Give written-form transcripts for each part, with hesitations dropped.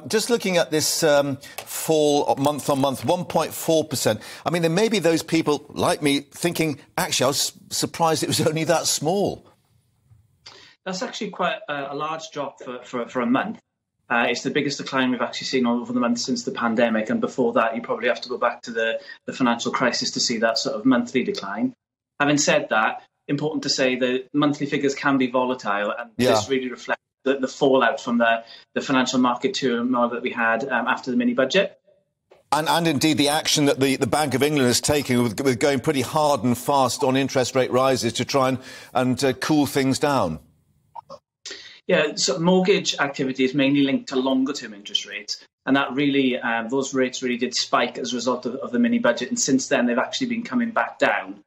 Just looking at this fall month on month, 1.4%. I mean, there may be those people like me thinking, actually, I was surprised it was only that small. That's actually quite a large drop for a month. It's the biggest decline we've actually seen over the month since the pandemic. And before that, you probably have to go back to the financial crisis to see that sort of monthly decline. Having said that, important to say that monthly figures can be volatile. And this really reflects the fallout from the financial market turmoil that we had after the mini-budget. And indeed, the action that the Bank of England is taking with going pretty hard and fast on interest rate rises to try and cool things down. Yeah, so mortgage activity is mainly linked to longer-term interest rates, and that really, those rates really did spike as a result of the mini-budget, and since then they've actually been coming back down.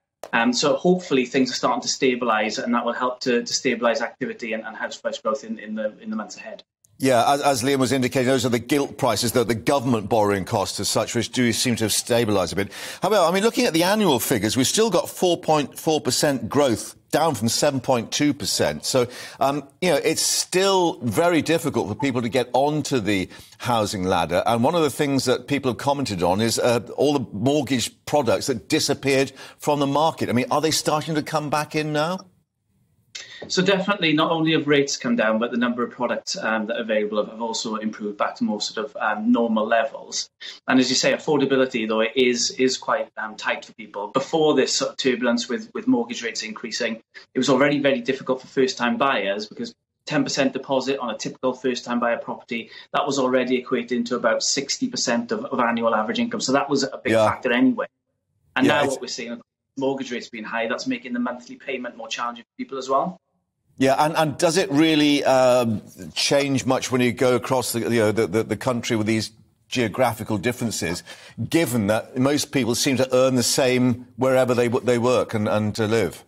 So hopefully things are starting to stabilise, and that will help to stabilise activity and house price growth in the months ahead. Yeah, as Liam was indicating, those are the gilt prices, the government borrowing costs as such, which do seem to have stabilised a bit. However, I mean, looking at the annual figures, we've still got 4.4% growth, down from 7.2%. So, it's still very difficult for people to get onto the housing ladder. And one of the things that people have commented on is all the mortgage products that disappeared from the market. I mean, are they starting to come back in now? So definitely, not only have rates come down, but the number of products that are available have also improved back to more sort of normal levels. And as you say, affordability, though, it is quite tight for people. Before this sort of turbulence with mortgage rates increasing, it was already very difficult for first-time buyers because 10% deposit on a typical first-time buyer property, that was already equating to about 60% of annual average income. So that was a big factor anyway. And now what we're seeing, mortgage rates being high, that's making the monthly payment more challenging for people as well. Yeah, and does it really change much when you go across the country with these geographical differences, given that most people seem to earn the same wherever they work and to live?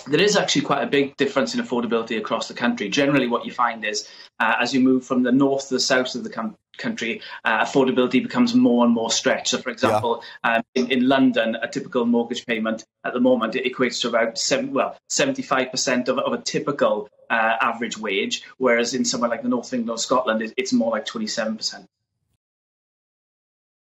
There is actually quite a big difference in affordability across the country. Generally, what you find is as you move from the north to the south of the country, affordability becomes more and more stretched. So, for example, in London, a typical mortgage payment at the moment it equates to about 75% of a typical average wage, whereas in somewhere like the north of England or Scotland, it's more like 27%.